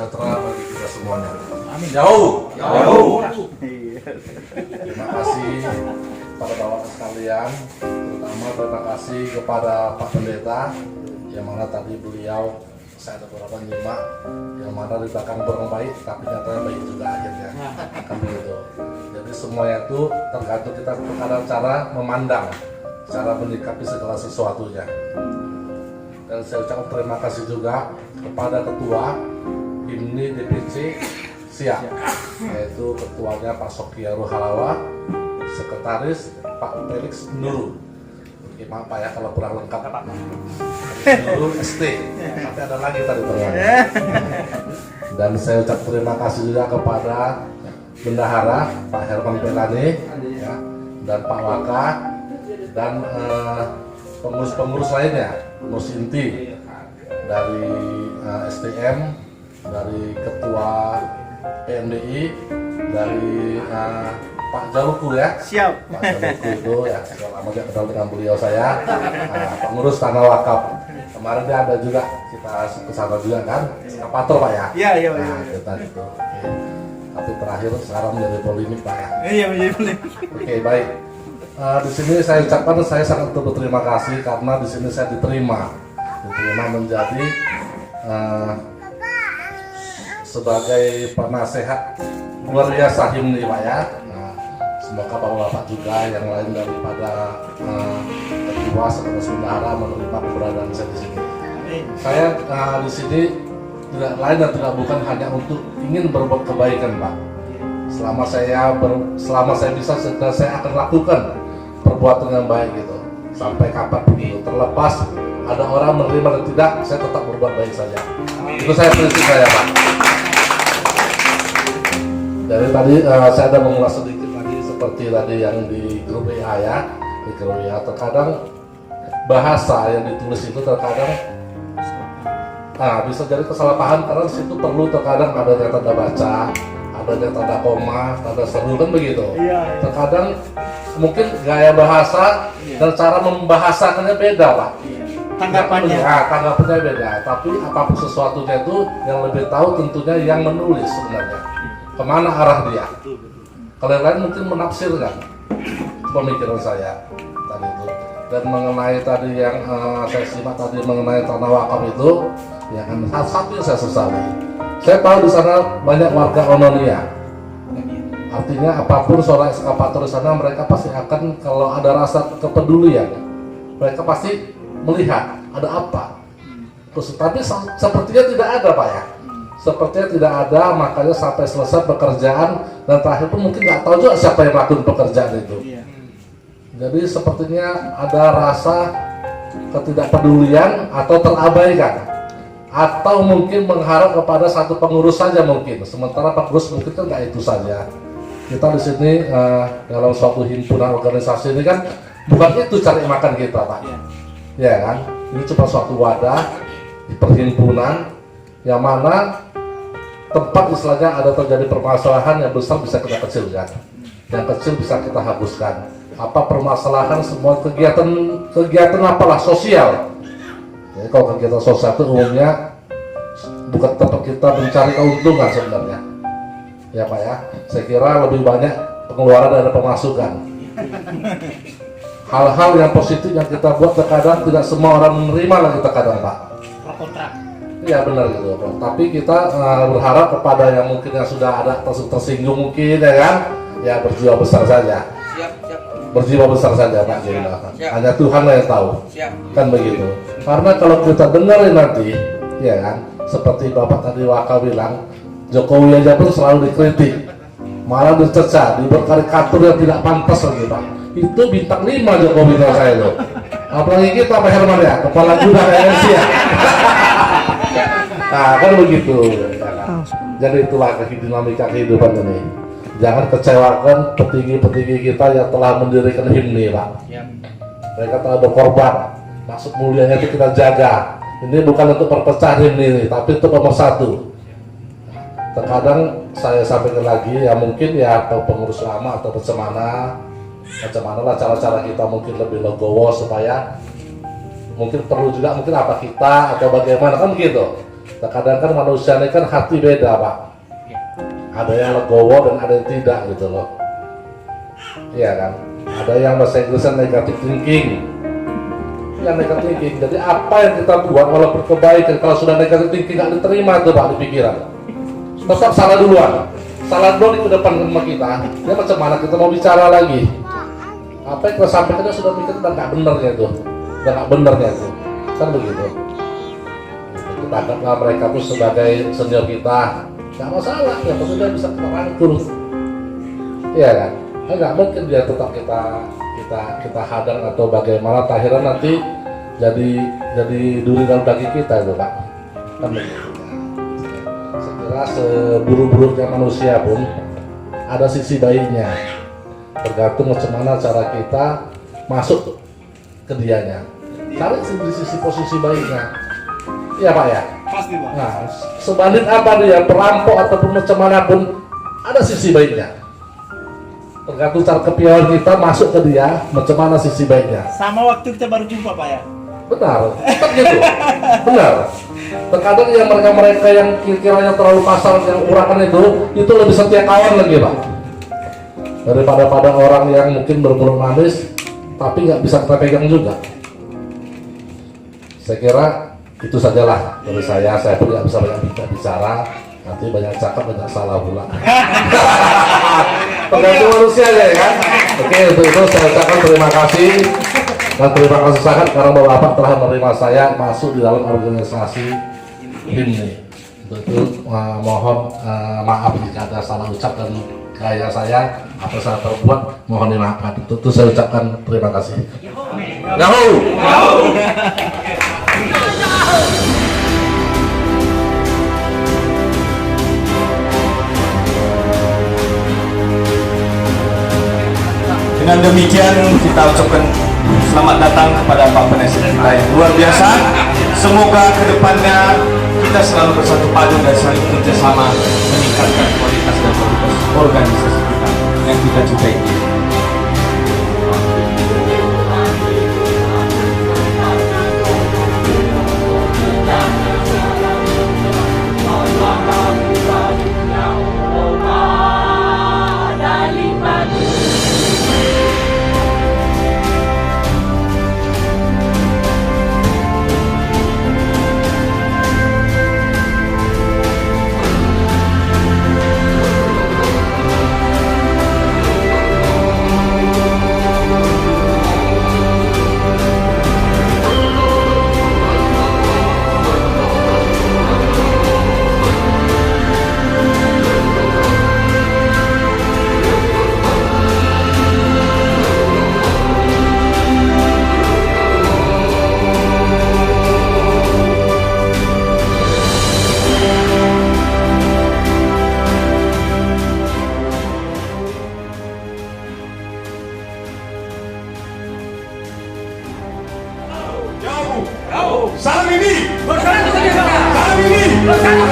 sejahtera bagi kita semuanya. Amin. Jauh. Jauh. Terima kasih pada bapak sekalian, terutama terima kasih kepada Pak Pendeta, yang mana tadi beliau saya ada beberapa nyimak, yang mana di belakang kurang baik, tapi nyatanya baik juga akhirnya. Kan begitu. Jadi semuanya itu tergantung kita kepada cara memandang, cara menyikapi segala sesuatunya. Dan saya ucapkan terima kasih juga kepada Ketua HIMNI DPC Siak, yaitu ketuanya Pak Sokiaru Halawa, sekretaris Pak Felix Nurul. Maaf Pak ya kalau kurang lengkap, Pak. Nurul ST, tapi ada lagi tadi tengahnya. Dan saya ucap terima kasih juga kepada Bendahara Pak Herman Pelani, ya, dan Pak Waka, dan pengurus-pengurus lainnya, pengurus inti dari STM, dari Ketua PMDI, dari Pak Jaluku ya. Siap. Pak Jaluku itu ya, lama gak kenal dengan beliau saya. Pengurus Tanah Wakaf. Kemarin dia ada juga, kita kesana juga kan, eskapator Pak ya. Iya. Nah, kita itu. Oke. Tapi terakhir sekarang menjadi polemik Pak ya. Iya menjadi polemik. Oke baik. Di sini saya ucapkan saya sangat berterima kasih karena di sini saya diterima menjadi sebagai penasehat luar biasa HIMNI Pak ya. Semoga bapak-bapak juga yang lain daripada ketua sekretaris bendahara menerima keberadaan saya di sini. Saya di sini tidak lain dan tidak bukan hanya untuk ingin berbuat kebaikan Pak. Selama saya bisa, saya akan lakukan perbuatan yang baik gitu. Sampai kapan begitu. Terlepas ada orang menerima dan tidak, saya tetap berbuat baik saja. Itu saya prinsip saya Pak. Dari tadi saya ada mengulas sedikit lagi seperti tadi yang di grup WA ya, di grup WA terkadang bahasa yang ditulis itu terkadang bisa jadi kesalahpaham karena di situ perlu terkadang ada tanda baca, ada tanda koma, tanda seru kan begitu. Terkadang mungkin gaya bahasa dan cara membahasakannya beda Pak. Tanggapannya beda, tapi apapun sesuatunya itu yang lebih tahu tentunya yang menulis sebenarnya. Kemana arah dia? Kalau yang lain mungkin menafsirkan pemikiran saya tadi itu. Dan mengenai tadi yang saya simak tadi mengenai tanah wakaf itu, ya kan satu yang saya sesali. Saya tahu di sana banyak warga Ononia. Artinya apapun seorang ekskavator di sana mereka pasti akan kalau ada rasa kepedulian, mereka pasti melihat ada apa. Terus tapi sepertinya tidak ada Pak ya. Sepertinya tidak ada, makanya sampai selesai pekerjaan dan terakhir pun mungkin nggak tahu juga siapa yang melakukan pekerjaan itu. Jadi sepertinya ada rasa ketidakpedulian atau terabaikan, atau mungkin mengharap kepada satu pengurus saja mungkin. Sementara pengurus mungkin kan nggak itu saja. Kita di sini dalam suatu himpunan organisasi ini kan bukan itu cari makan kita Pak. Ya kan? Ini cuma suatu wadah di perhimpunan yang mana tempat istilahnya ada terjadi permasalahan yang besar bisa kita kecilkan, yang kecil bisa kita hapuskan. Apa permasalahan semua kegiatan apalah sosial. Jadi kalau kegiatan sosial itu umumnya bukan tempat kita mencari keuntungan sebenarnya. Ya Pak ya, saya kira lebih banyak pengeluaran dari pemasukan. Hal-hal yang positif yang kita buat terkadang tidak semua orang menerima lagi terkadang Pak. Iya benar gitu Pak. Tapi kita berharap kepada yang mungkin yang sudah ada tersinggung mungkin ya kan, ya berjiwa besar saja. Berjiwa besar saja Pak. Hanya Tuhan yang tahu. Kan begitu. Karena kalau kita dengarin nanti, ya kan, seperti Bapak tadi Waka bilang, Jokowi aja pun selalu dikritik, malah dicerca, dibuat karikatur yang tidak pantas lagi Pak. Itu bintang 5 Jokowi kalau saya loh. Apalagi kita Pak Herman ya, kepala kuda RNC ya. Nah kan begitu. Jadi itulah dinamika kehidupan ini. Jangan kecewakan petinggi-petinggi kita yang telah mendirikan HIMNI Pak. Mereka telah berkorban. Maksud mulianya itu kita jaga. Ini bukan untuk perpecahan HIMNI ini, tapi untuk nomor 1. Terkadang saya sampaikan lagi ya mungkin ya atau pengurus lama atau macam mana lah cara-cara kita mungkin lebih legowo supaya mungkin perlu juga mungkin apa kita atau bagaimana kan begitu. Terkadang kan manusia ini kan hati beda Pak. Ada yang legowo dan ada yang tidak gitu loh. Iya kan? Ada yang bahasa Inggrisnya negative thinking. Yang negative thinking. Jadi apa yang kita buat walaupun kebaikan, kalau sudah negative thinking nggak diterima tuh Pak di pikiran. Tetap salah duluan. Salah duluan di depan sama kita. Ya macam mana kita mau bicara lagi? Apa yang kita sampaikan sudah mikir udah nggak benernya tuh. Udah nggak benernya tuh. Kan begitu. Kita anggaplah mereka tuh sebagai senior kita. Nggak masalah, ya maksudnya bisa kita rangkul. Iya kan? Nggak mungkin dia tetap kita hadang atau bagaimana, akhirnya nanti jadi duri dalam daging kita itu Pak. Kan begitu. Saya kira seburuk-buruknya manusia pun ada sisi baiknya. Tergantung macam mana cara kita masuk ke dianya. Cari sisi posisi baiknya. Iya Pak ya. Pasti Pak. Nah, sebanding apa dia perampok ataupun macam mana pun ada sisi baiknya. Tergantung cara kepiawaian kita masuk ke dia, macam mana sisi baiknya. Sama waktu kita baru jumpa Pak ya. Benar, tetap gitu. Benar. Terkadang yang mereka yang kiranya terlalu kasar, yang urakan itu lebih setia kawan lagi Pak. Daripada orang yang mungkin bermulut manis, tapi nggak bisa kita pegang juga. Saya kira itu sajalah dari saya pun nggak bisa banyak bicara, nanti banyak cakap banyak salah pula. Tergantung manusia ya kan. Oke, untuk itu saya ucapkan terima kasih dan terima kasih sangat karena Bapak telah menerima saya masuk di dalam organisasi HIMNI. Untuk itu mohon maaf jika ada salah ucap dan gaya saya atau saya terbuat, mohon dimaafkan. Untuk itu saya ucapkan terima kasih. Yahoo! Dengan demikian kita ucapkan selamat datang kepada Pak Penasihat kita yang luar biasa. Semoga kedepannya kita selalu bersatu padu dan saling kerjasama meningkatkan kualitas dan kualitas organisasi kita yang kita cintai. Salam ini. Salam ini.